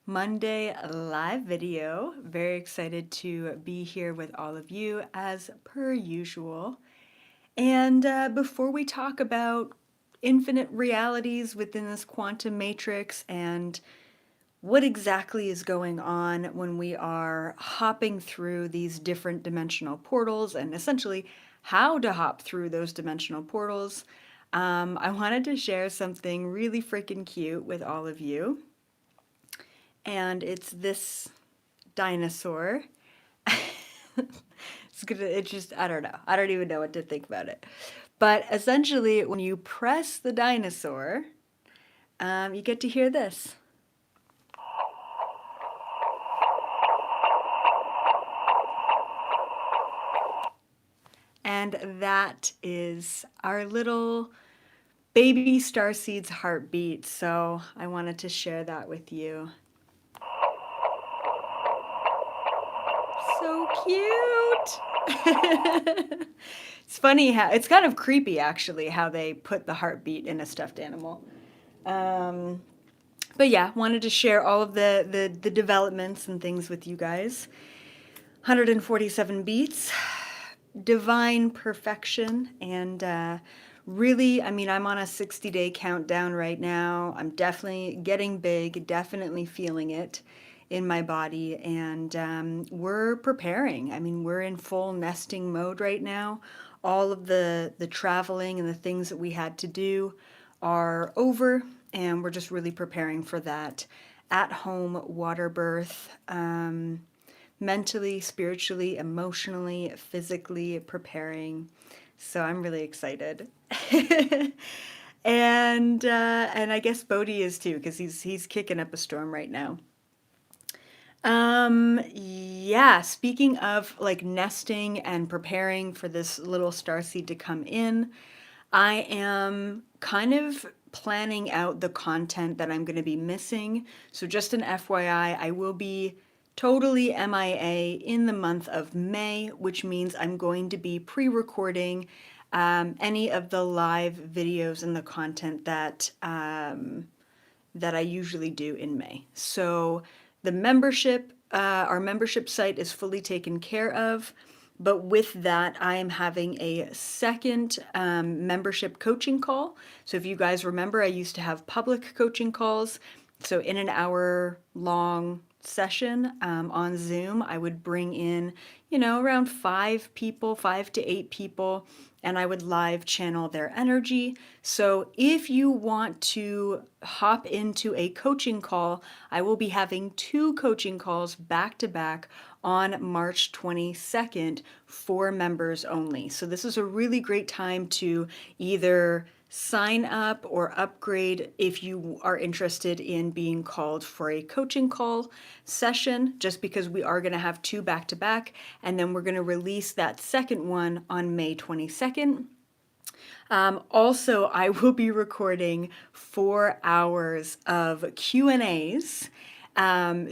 Monday live video. Very excited to be here with all of you as per usual. And before we talk about infinite realities within this quantum matrix and what exactly is going on when we are hopping through these different dimensional portals and essentially how to hop through those dimensional portals, I wanted to share something really freaking cute with all of you. And it's this dinosaur. I don't know. I don't even know what to think about it. But essentially, when you press the dinosaur, you get to hear this. And that is our little baby starseed's heartbeat. So I wanted to share that with you. So cute. It's funny how it's kind of creepy actually how they put the heartbeat in a stuffed animal. But yeah, wanted to share all of the developments and things with you guys. 147 beats, divine perfection, and really, I mean, I'm on a 60-day countdown right now. I'm definitely getting big, definitely feeling it in my body, and we're preparing. I mean, we're in full nesting mode right now. All of the traveling and the things that we had to do are over, and we're just really preparing for that at-home water birth. Mentally, spiritually, emotionally, physically preparing. So I'm really excited. And I guess Bodhi is too, because he's kicking up a storm right now. Yeah, speaking of like nesting and preparing for this little starseed to come in, I am kind of planning out the content that I'm going to be missing. So just an FYI, I will be totally MIA in the month of May, which means I'm going to be pre-recording any of the live videos and the content that I usually do in May. So the membership, our membership site is fully taken care of. But with that, I am having a second membership coaching call. So if you guys remember, I used to have public coaching calls. So in an hour long session on Zoom, I would bring in, around 5 people, 5 to 8 people, and I would live channel their energy. So if you want to hop into a coaching call, I will be having 2 coaching calls back to back on March 22nd for members only. So this is a really great time to either sign up or upgrade if you are interested in being called for a coaching call session, just because we are going to have 2 back to back, and then we're going to release that second one on May 22nd. Also, I will be recording 4 hours of Q&As.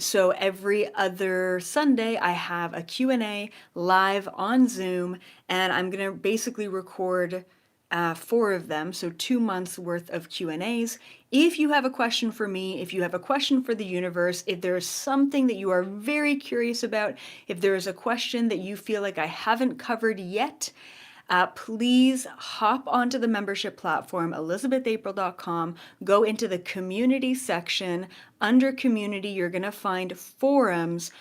So every other Sunday, I have a Q&A live on Zoom, and I'm going to basically record 4 of them, so 2 months worth of Q&As. If you have a question for me, if you have a question for the universe, if there's something that you are very curious about, if there is a question that you feel like I haven't covered yet, please hop onto the membership platform, elizabethapril.com, go into the community section. Under community, you're going to find forums.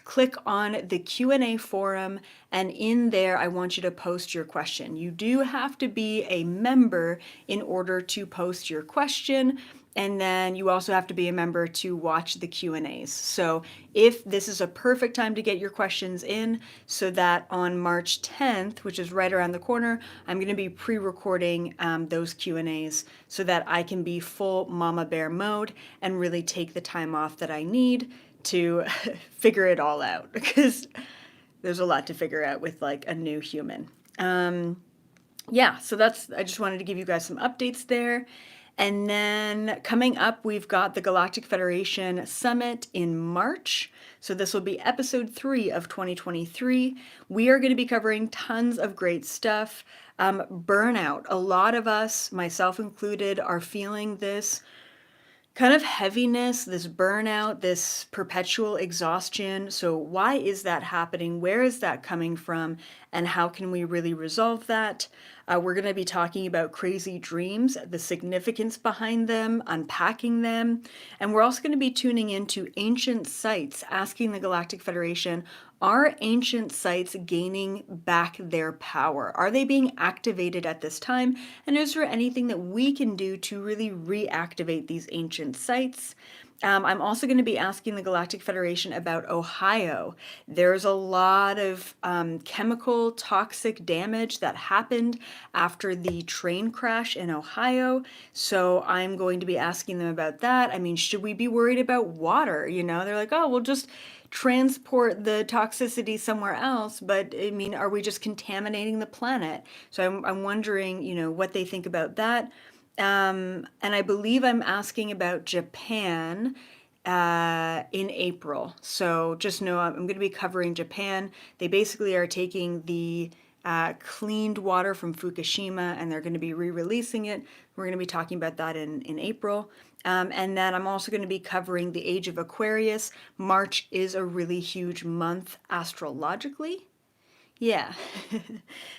Click on the Q&A forum, and in there I want you to post your question. You do have to be a member in order to post your question, and then you also have to be a member to watch the Q&As. So if this is a perfect time to get your questions in, so that on March 10th, which is right around the corner, I'm going to be pre-recording those Q&As so that I can be full mama bear mode and really take the time off that I need to figure it all out, because there's a lot to figure out with like a new human. Yeah, so I just wanted to give you guys some updates there. And then coming up, we've got the Galactic Federation Summit in March. So this will be episode 3 of 2023. We are going to be covering tons of great stuff. Burnout. A lot of us, myself included, are feeling this kind of heaviness, this burnout, this perpetual exhaustion. So, why is that happening? Where is that coming from? And how can we really resolve that? We're going to be talking about crazy dreams, the significance behind them, unpacking them. And we're also going to be tuning into ancient sites, asking the Galactic Federation, are ancient sites gaining back their power? Are they being activated at this time? And is there anything that we can do to really reactivate these ancient sites? I'm also going to be asking the Galactic Federation about Ohio. There's a lot of chemical toxic damage that happened after the train crash in Ohio. So I'm going to be asking them about that. I mean, should we be worried about water? You know, they're like, oh, we'll just transport the toxicity somewhere else, but I mean, are we just contaminating the planet? So I'm wondering, you know, what they think about that. And I believe I'm asking about Japan in April. So just know I'm going to be covering Japan. They basically are taking the cleaned water from Fukushima and they're going to be re-releasing it. We're going to be talking about that in April. And then I'm also going to be covering the Age of Aquarius. March is a really huge month astrologically. Yeah.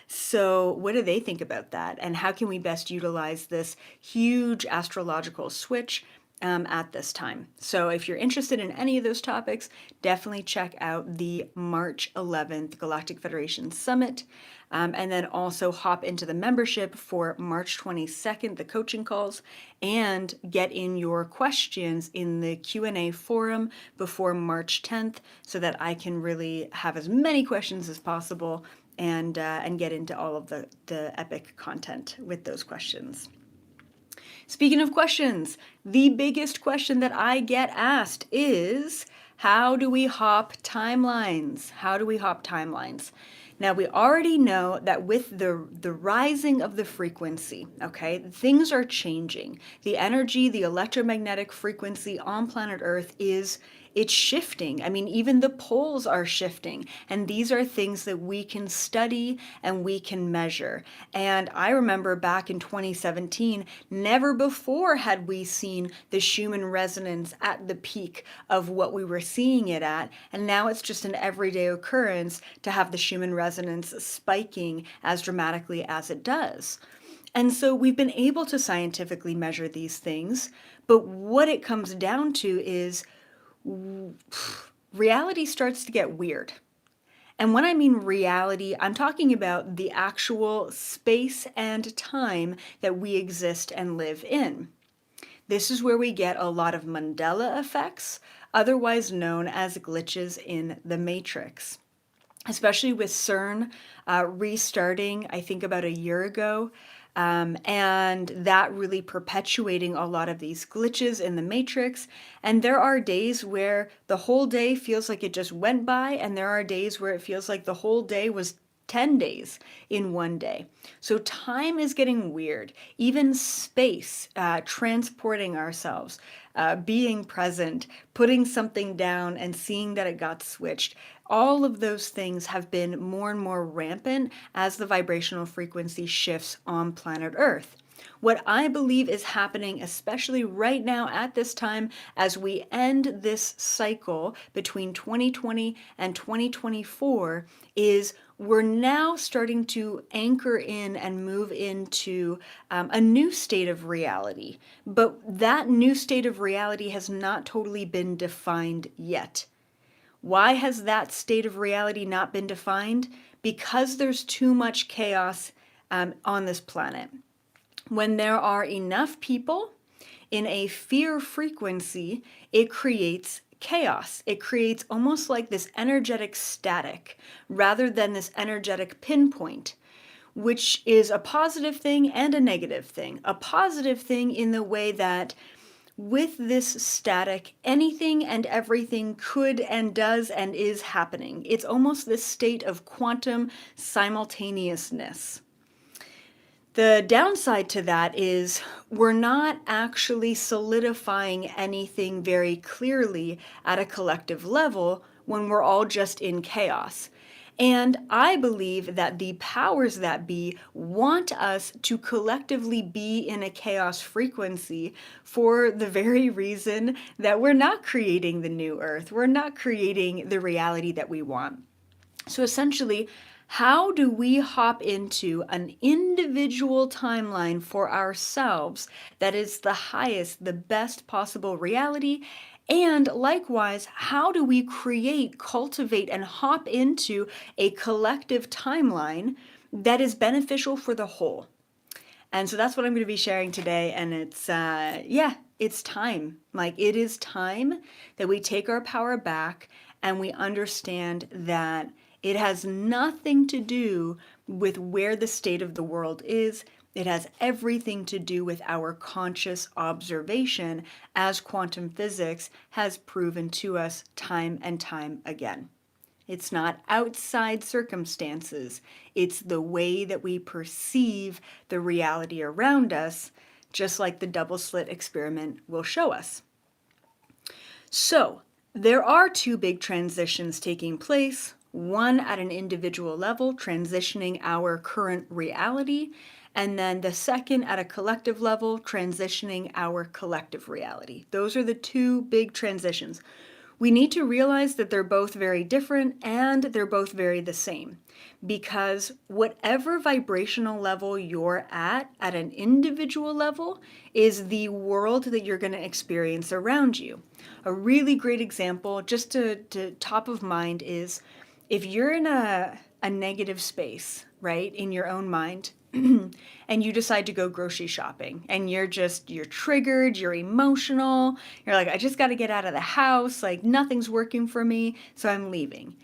So, what do they think about that? And how can we best utilize this huge astrological switch at this time? So, if you're interested in any of those topics, definitely check out the March 11th Galactic Federation Summit. And then also hop into the membership for March 22nd, the coaching calls, and get in your questions in the Q&A forum before March 10th so that I can really have as many questions as possible and get into all of the epic content with those questions. Speaking of questions, the biggest question that I get asked is, how do we hop timelines? How do we hop timelines? Now, we already know that with the rising of the frequency, okay, things are changing. The energy, the electromagnetic frequency on planet Earth it's shifting. I mean, even the poles are shifting. And these are things that we can study and we can measure. And I remember back in 2017, never before had we seen the Schumann resonance at the peak of what we were seeing it at. And now it's just an everyday occurrence to have the Schumann resonance spiking as dramatically as it does. And so we've been able to scientifically measure these things. But what it comes down to is reality starts to get weird. And when I mean reality, I'm talking about the actual space and time that we exist and live in. This is where we get a lot of Mandela effects, otherwise known as glitches in the matrix. Especially with CERN restarting, I think about a year ago, and that really perpetuating a lot of these glitches in the matrix. And there are days where the whole day feels like it just went by, and there are days where it feels like the whole day was 10 days in one day. So time is getting weird. Even space, transporting ourselves, being present, putting something down and seeing that it got switched. All of those things have been more and more rampant as the vibrational frequency shifts on planet Earth. What I believe is happening, especially right now at this time, as we end this cycle between 2020 and 2024, is we're now starting to anchor in and move into a new state of reality. But that new state of reality has not totally been defined yet. Why has that state of reality not been defined? Because there's too much chaos on this planet. When there are enough people in a fear frequency, it creates chaos. It creates almost like this energetic static rather than this energetic pinpoint, which is a positive thing and a negative thing. A positive thing in the way that with this static, anything and everything could and does and is happening. It's almost this state of quantum simultaneousness. The downside to that is we're not actually solidifying anything very clearly at a collective level when we're all just in chaos. And I believe that the powers that be want us to collectively be in a chaos frequency for the very reason that we're not creating the new earth. We're not creating the reality that we want. So essentially, how do we hop into an individual timeline for ourselves that is the highest, the best possible reality? And likewise, how do we create, cultivate, and hop into a collective timeline that is beneficial for the whole? And so that's what I'm going to be sharing today. And yeah, it's time. Like, it is time that we take our power back and we understand that it has nothing to do with where the state of the world is. It has everything to do with our conscious observation, as quantum physics has proven to us time and time again. It's not outside circumstances. It's the way that we perceive the reality around us, just like the double slit experiment will show us. So, there are two big transitions taking place. One at an individual level, transitioning our current reality, and then the second at a collective level, transitioning our collective reality. Those are the two big transitions. We need to realize that they're both very different and they're both very the same, because whatever vibrational level you're at an individual level is the world that you're going to experience around you. A really great example, just to top of mind, is if you're in a negative space, right, in your own mind, and you decide to go grocery shopping and you're triggered, you're emotional, you're like, I just got to get out of the house, like nothing's working for me, so I'm leaving.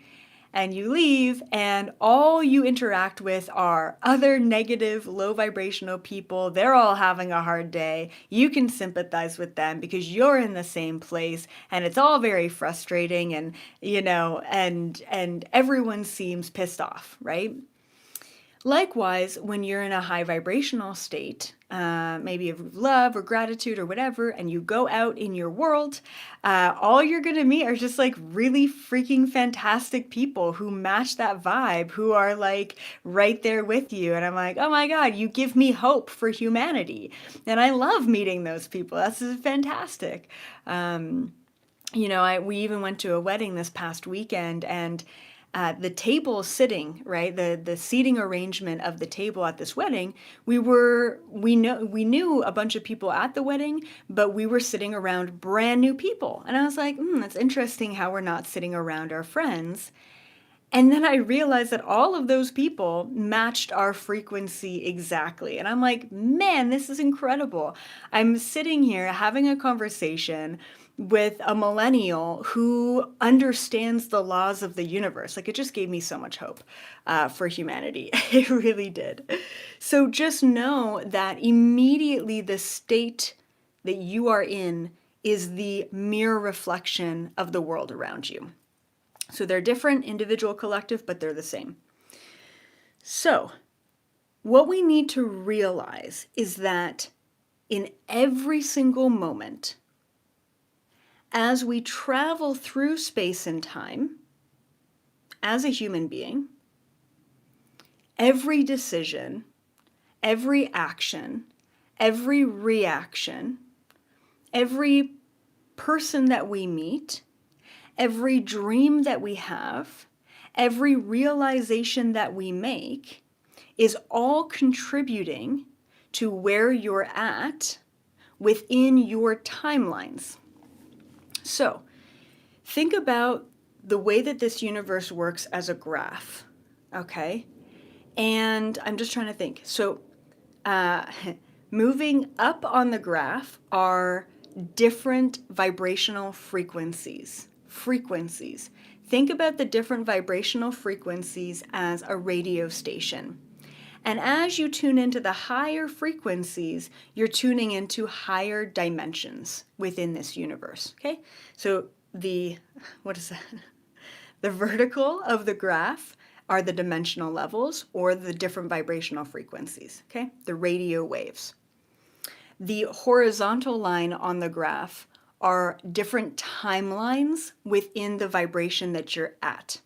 And you leave, and all you interact with are other negative, low vibrational people. They're all having a hard day. You can sympathize with them because you're in the same place, and it's all very frustrating, and and everyone seems pissed off, right? Likewise, when you're in a high vibrational state, maybe of love or gratitude or whatever, and you go out in your world, all you're going to meet are just like really freaking fantastic people who match that vibe, who are like right there with you. And I'm like, oh my God, you give me hope for humanity. And I love meeting those people. That's fantastic. We even went to a wedding this past weekend, and the table sitting, right, the seating arrangement of the table at this wedding, we knew a bunch of people at the wedding, but we were sitting around brand new people. And I was like, that's interesting how we're not sitting around our friends. And then I realized that all of those people matched our frequency exactly. And I'm like, man, this is incredible. I'm sitting here having a conversation with a millennial who understands the laws of the universe. Like, it just gave me so much hope for humanity. It really did. So just know that immediately the state that you are in is the mirror reflection of the world around you. So they're different, individual, collective, but they're the same. So what we need to realize is that in every single moment, as we travel through space and time, as a human being, every decision, every action, every reaction, every person that we meet, every dream that we have, every realization that we make is all contributing to where you're at within your timelines. So, think about the way that this universe works as a graph, okay? And I'm just trying to think. So, moving up on the graph are different vibrational frequencies. Think about the different vibrational frequencies as a radio station. And as you tune into the higher frequencies, you're tuning into higher dimensions within this universe, okay? So what is that? The vertical of the graph are the dimensional levels, or the different vibrational frequencies, okay? The radio waves. The horizontal line on the graph are different timelines within the vibration that you're at.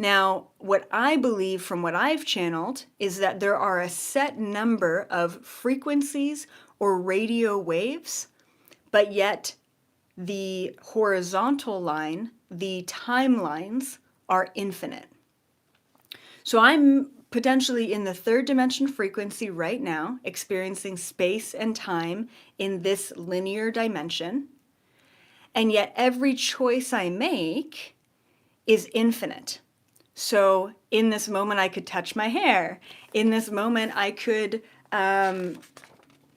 Now, what I believe from what I've channeled is that there are a set number of frequencies or radio waves, but yet the horizontal line, the timelines, are infinite. So I'm potentially in the third dimension frequency right now, experiencing space and time in this linear dimension. And yet every choice I make is infinite. So in this moment, I could touch my hair. In this moment, I could, look at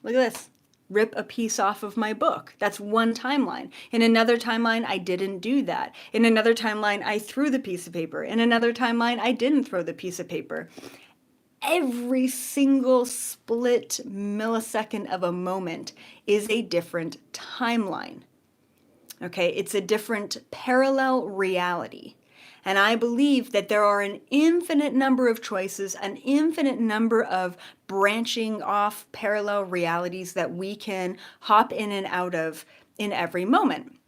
this, rip a piece off of my book. That's one timeline. In another timeline, I didn't do that. In another timeline, I threw the piece of paper. In another timeline, I didn't throw the piece of paper. Every single split millisecond of a moment is a different timeline. Okay, it's a different parallel reality. And I believe that there are an infinite number of choices, an infinite number of branching off parallel realities that we can hop in and out of in every moment.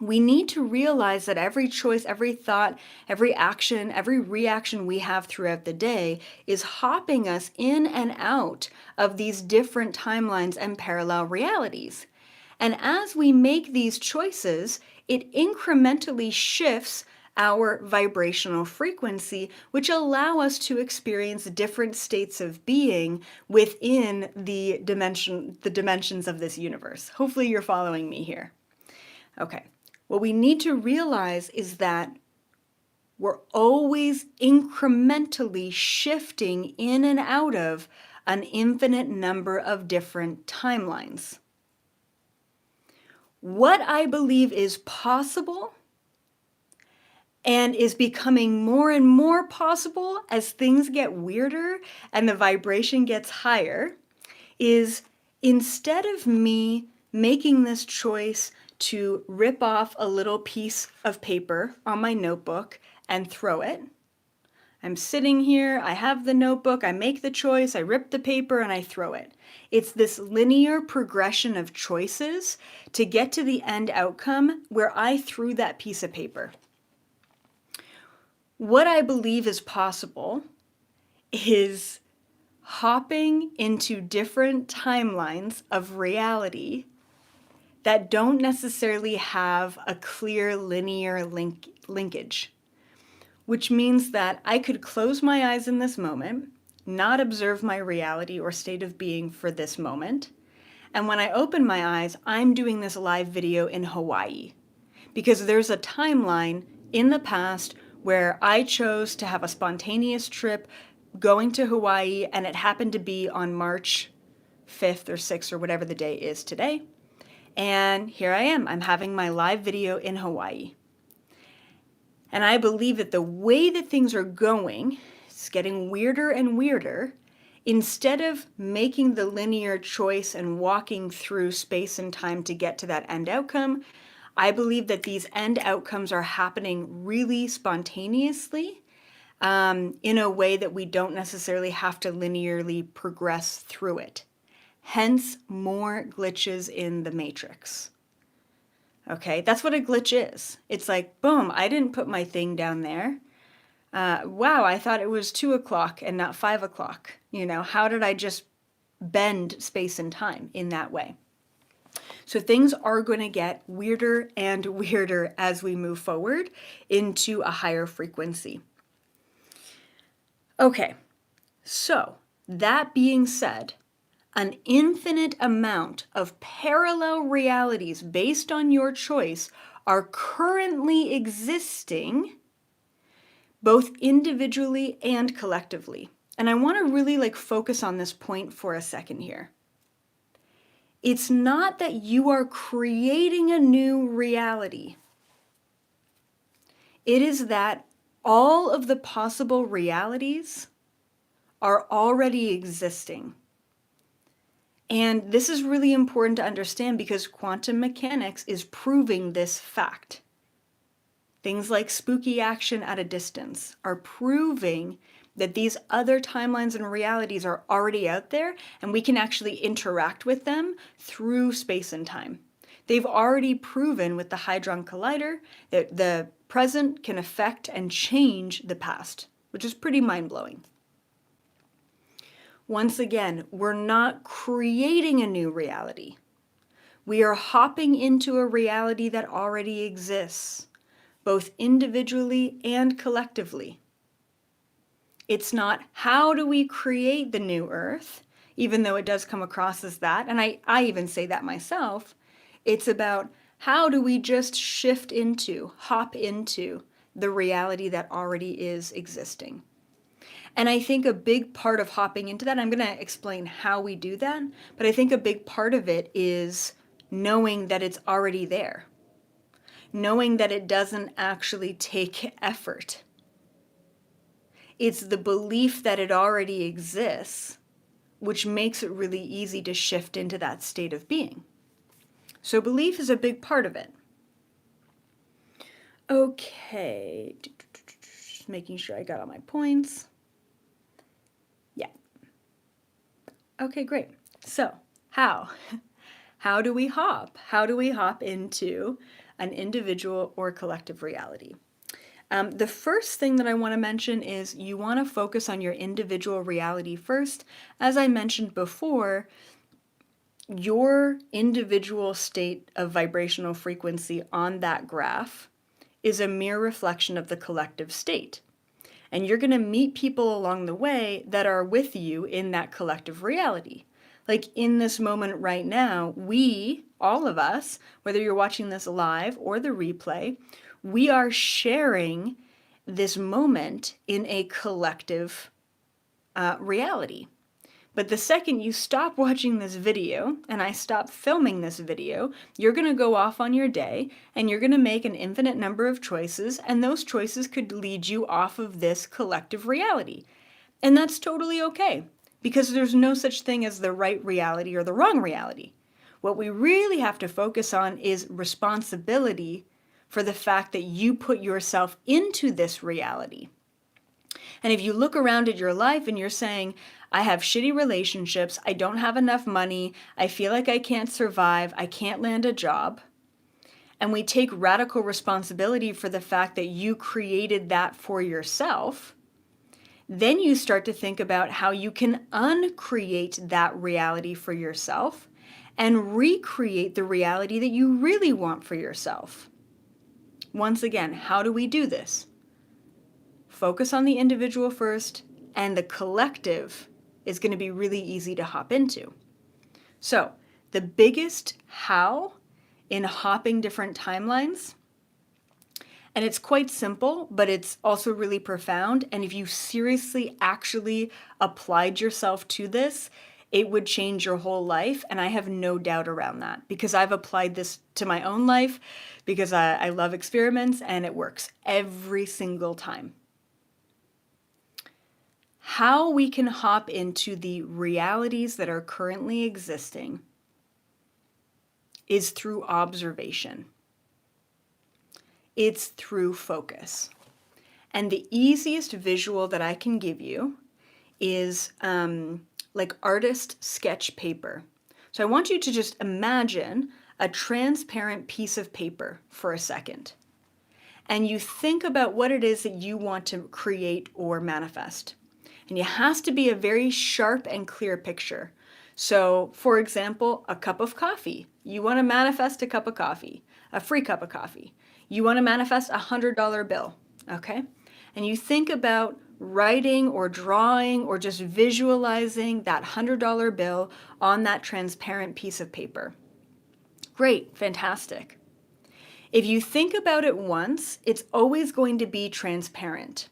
We need to realize that every choice, every thought, every action, every reaction we have throughout the day is hopping us in and out of these different timelines and parallel realities. And as we make these choices, it incrementally shifts our vibrational frequency, which allow us to experience different states of being within the dimensions of this universe. Hopefully you're following me here. Okay, what we need to realize is that we're always incrementally shifting in and out of an infinite number of different timelines. What I believe is possible and is becoming more and more possible as things get weirder and the vibration gets higher is, instead of me making this choice to rip off a little piece of paper on my notebook and throw it, I'm sitting here, I have the notebook, I make the choice, I rip the paper and I throw it. It's this linear progression of choices to get to the end outcome where I threw that piece of paper. What I believe is possible is hopping into different timelines of reality that don't necessarily have a clear linear linkage, which means that I could close my eyes in this moment, not observe my reality or state of being for this moment. And when I open my eyes, I'm doing this live video in Hawaii because there's a timeline in the past where I chose to have a spontaneous trip going to Hawaii, and it happened to be on March 5th or 6th or whatever the day is today. And here I am, I'm having my live video in Hawaii. And I believe that the way that things are going, it's getting weirder and weirder. Instead of making the linear choice and walking through space and time to get to that end outcome, I believe that these end outcomes are happening really spontaneously in a way that we don't necessarily have to linearly progress through it. Hence, more glitches in the matrix. Okay, that's what a glitch is. It's like, boom, I didn't put my thing down there. Wow, I thought it was 2 o'clock and not 5 o'clock. You know, how did I just bend space and time in that way? So things are going to get weirder and weirder as we move forward into a higher frequency. Okay, so that being said, an infinite amount of parallel realities based on your choice are currently existing both individually and collectively. And I want to really focus on this point for a second here. It's not that you are creating a new reality. It is that all of the possible realities are already existing. And this is really important to understand because quantum mechanics is proving this fact. Things like spooky action at a distance are proving that these other timelines and realities are already out there, and we can actually interact with them through space and time. They've already proven with the Hadron Collider that the present can affect and change the past, which is pretty mind-blowing. Once again, we're not creating a new reality. We are hopping into a reality that already exists, both individually and collectively. It's not how do we create the new earth, even though it does come across as that, and I even say that myself. It's about how do we just hop into the reality that already is existing. And I think a big part of hopping into that, I'm going to explain how we do that, but I think a big part of it is knowing that it's already there, knowing that it doesn't actually take effort. It's the belief that it already exists, which makes it really easy to shift into that state of being. So belief is a big part of it. Okay, just making sure I got all my points. Yeah. Okay, great. So how? How do we hop? How do we hop into an individual or collective reality? The first thing that I want to mention is you want to focus on your individual reality first. As I mentioned before, your individual state of vibrational frequency on that graph is a mere reflection of the collective state. And you're going to meet people along the way that are with you in that collective reality. Like in this moment right now, we, all of us, whether you're watching this live or the replay, we are sharing this moment in a collective reality. But the second you stop watching this video and I stop filming this video, you're going to go off on your day and you're going to make an infinite number of choices, and those choices could lead you off of this collective reality. And that's totally okay, because there's no such thing as the right reality or the wrong reality. What we really have to focus on is responsibility for the fact that you put yourself into this reality. And if you look around at your life and you're saying, I have shitty relationships, I don't have enough money, I feel like I can't survive, I can't land a job, and we take radical responsibility for the fact that you created that for yourself, then you start to think about how you can uncreate that reality for yourself and recreate the reality that you really want for yourself. Once again, how do we do this? Focus on the individual first, and the collective is going to be really easy to hop into. So, the biggest how in hopping different timelines, and it's quite simple, but it's also really profound, and if you seriously actually applied yourself to this, it would change your whole life, and I have no doubt around that, because I've applied this to my own life, because I love experiments, and it works every single time. How we can hop into the realities that are currently existing is through observation. It's through focus. And the easiest visual that I can give you is like artist sketch paper. So I want you to just imagine a transparent piece of paper for a second. And you think about what it is that you want to create or manifest. And it has to be a very sharp and clear picture. So, for example, a cup of coffee. You want to manifest a cup of coffee, a free cup of coffee. You want to manifest a $100 bill, okay? And you think about writing or drawing or just visualizing that $100 bill on that transparent piece of paper. Great, fantastic. If you think about it once, it's always going to be transparent.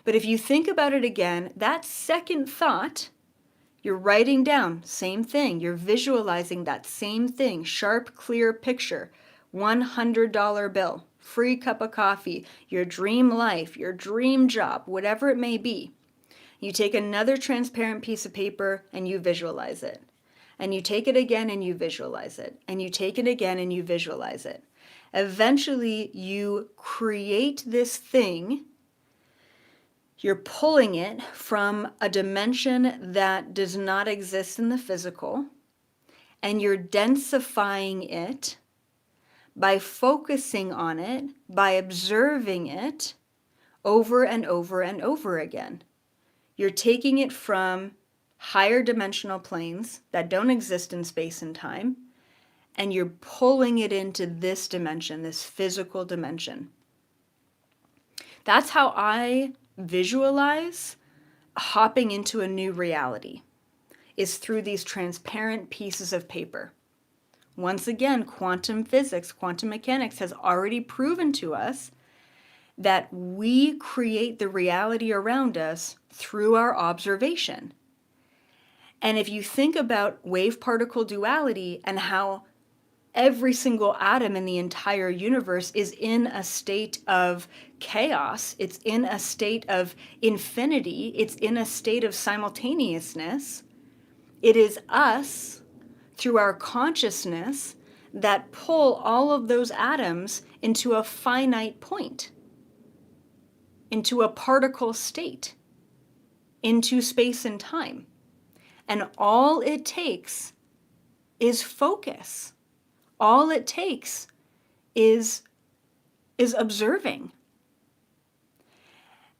But if you think about it again, that second thought, you're writing down, same thing. You're visualizing that same thing, sharp, clear picture, $100 bill, free cup of coffee, your dream life, your dream job, whatever it may be. You take another transparent piece of paper and you visualize it. And you take it again and you visualize it. And you take it again and you visualize it. Eventually, you create this thing. You're pulling it from a dimension that does not exist in the physical, and you're densifying it by focusing on it, by observing it over and over and over again. You're taking it from higher dimensional planes that don't exist in space and time, and you're pulling it into this dimension, this physical dimension. That's how I visualize hopping into a new reality, is through these transparent pieces of paper. Once again, quantum physics, quantum mechanics has already proven to us that we create the reality around us through our observation. And if you think about wave-particle duality and how every single atom in the entire universe is in a state of chaos, it's in a state of infinity, it's in a state of simultaneousness, it is us, through our consciousness, that pull all of those atoms into a finite point, into a particle state, into space and time. And all it takes is focus. All it takes is observing.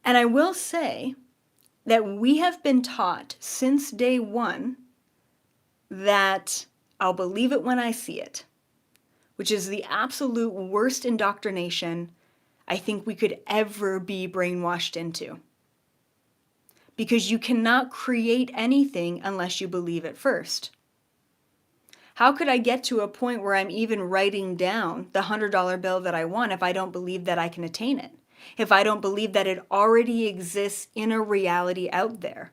And I will say that we have been taught since day one that I'll believe it when I see it, which is the absolute worst indoctrination I think we could ever be brainwashed into. Because you cannot create anything unless you believe it first. How could I get to a point where I'm even writing down the $100 bill that I want if I don't believe that I can attain it? If I don't believe that it already exists in a reality out there?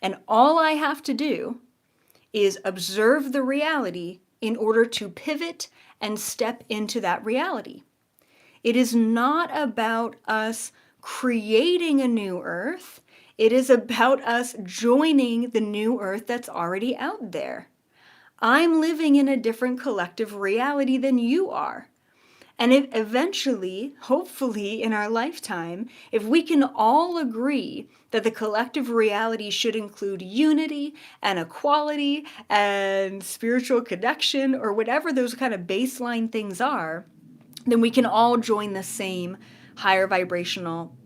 And all I have to do is observe the reality in order to pivot and step into that reality. It is not about us creating a new earth. It is about us joining the new earth that's already out there. I'm living in a different collective reality than you are. And if eventually, hopefully in our lifetime, if we can all agree that the collective reality should include unity and equality and spiritual connection or whatever those kind of baseline things are, then we can all join the same higher vibrational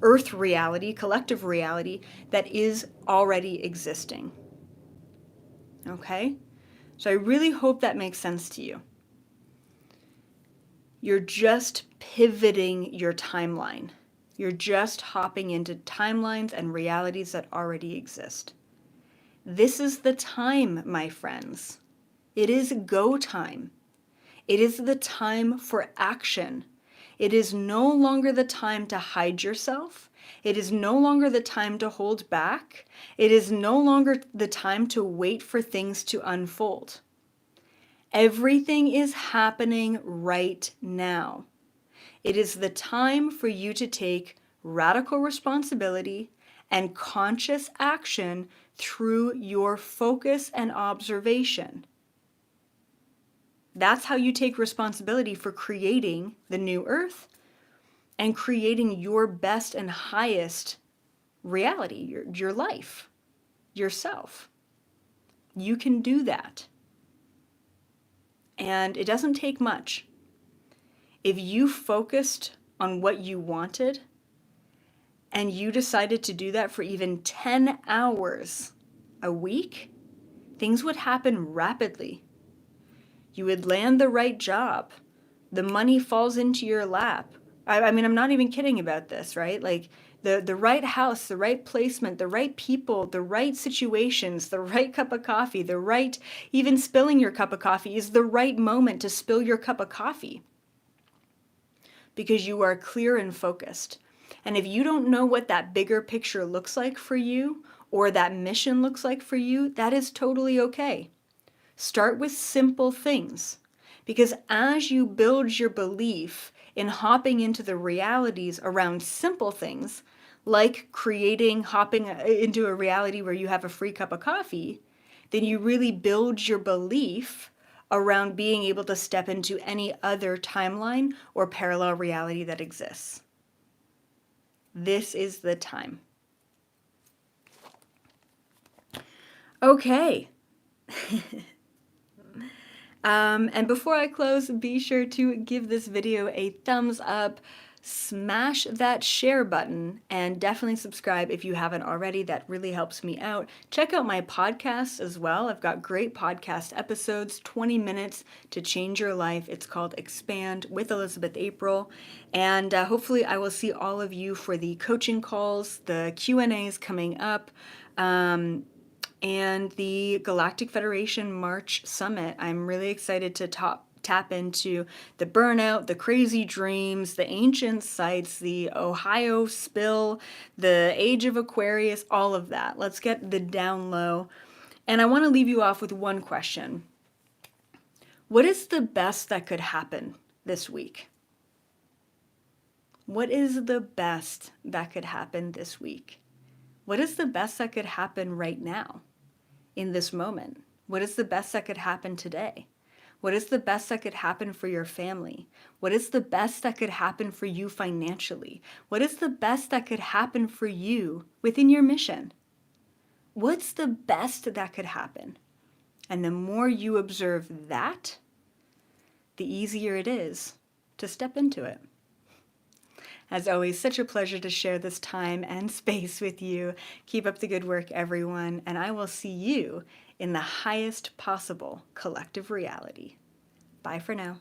earth reality, collective reality that is already existing. Okay? So I really hope that makes sense to you. You're just pivoting your timeline. You're just hopping into timelines and realities that already exist. This is the time, my friends. It is go time. It is the time for action. It is no longer the time to hide yourself. It is no longer the time to hold back. It is no longer the time to wait for things to unfold. Everything is happening right now. It is the time for you to take radical responsibility and conscious action through your focus and observation. That's how you take responsibility for creating the new earth and creating your best and highest reality, your life, yourself. You can do that. And it doesn't take much. If you focused on what you wanted and you decided to do that for even 10 hours a week, things would happen rapidly. You would land the right job. The money falls into your lap. I mean, I'm not even kidding about this, right? Like the right house, the right placement, the right people, the right situations, the right cup of coffee, even spilling your cup of coffee is the right moment to spill your cup of coffee because you are clear and focused. And if you don't know what that bigger picture looks like for you or that mission looks like for you, that is totally okay. Start with simple things, because as you build your belief in hopping into the realities around simple things, like hopping into a reality where you have a free cup of coffee, then you really build your belief around being able to step into any other timeline or parallel reality that exists. This is the time. Okay. And before I close, be sure to give this video a thumbs up, smash that share button, and definitely subscribe if you haven't already. That really helps me out. Check out my podcast as well. I've got great podcast episodes, 20 minutes to change your life. It's called Expand with Elizabeth April. And hopefully I will see all of you for the coaching calls, the Q&As coming up. And the Galactic Federation March Summit. I'm really excited to tap into the burnout, the crazy dreams, the ancient sites, the Ohio spill, the age of Aquarius, all of that. Let's get the down low. And I want to leave you off with one question. What is the best that could happen this week? What is the best that could happen this week? What is the best that could happen right now? In this moment? What is the best that could happen today? What is the best that could happen for your family? What is the best that could happen for you financially? What is the best that could happen for you within your mission? What's the best that could happen? And the more you observe that, the easier it is to step into it. As always, such a pleasure to share this time and space with you. Keep up the good work, everyone, and I will see you in the highest possible collective reality. Bye for now.